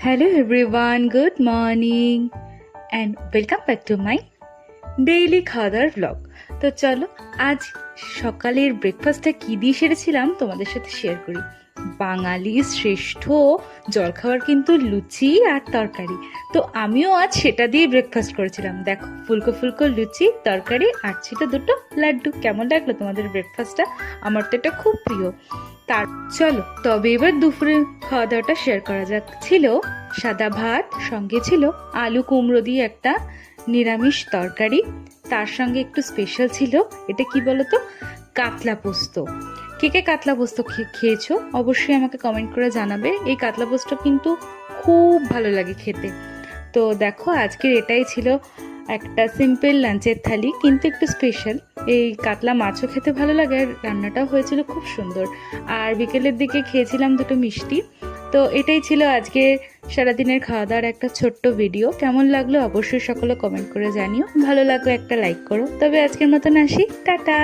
Hello everyone, good morning and welcome back to my daily খাওয়া দাওয়ার blog. তো চলো আজ সকালের ব্রেকফাস্টটা কী দিয়ে সেরেছিলাম তোমাদের সাথে শেয়ার করি। বাঙালির শ্রেষ্ঠ জলখাবার কিন্তু লুচি আর তরকারি। তো আমিও আজ সেটা দিয়ে ব্রেকফাস্ট করেছিলাম। দেখো ফুলকো ফুলকো লুচি তরকারি আর ছিল দুটো লাড্ডু। কেমন লাগলো তোমাদের ব্রেকফাস্টটা? আমার তো এটা খুব প্রিয়। তার চলো তবে এবার দুপুরে খাওয়া দাওয়াটা শেয়ার করা যাক। ছিল সাদা ভাত, সঙ্গে ছিল আলু কুমড়ো দিয়ে একটা নিরামিষ তরকারি, তার সঙ্গে একটু স্পেশাল ছিল এটা কি বলতো, কাতলা পোস্ত। কে কে কাতলা পোস্ত খেয়েছো অবশ্যই আমাকে কমেন্ট করে জানাবে। এই কাতলা পোস্ত কিন্তু খুব ভালো লাগে খেতে। তো দেখো আজকের এটাই ছিল একটা সিম্পল লাঞ্চের থালি, কিন্তু একটু স্পেশাল। এই কাতলা মাছও খেতে ভালো লাগে আর রান্নাটাও হয়েছিল খুব সুন্দর। আর বিকেলের দিকে খেয়েছিলাম দুটো মিষ্টি। তো এটাই ছিল আজকে সারাদিনের খাওয়া দাওয়ার একটা ছোট্ট ভিডিও। কেমন লাগলো অবশ্যই সকলে কমেন্ট করে জানিও। ভালো লাগলে একটা লাইক করো। তবে আজকের মতন আসি, টাটা।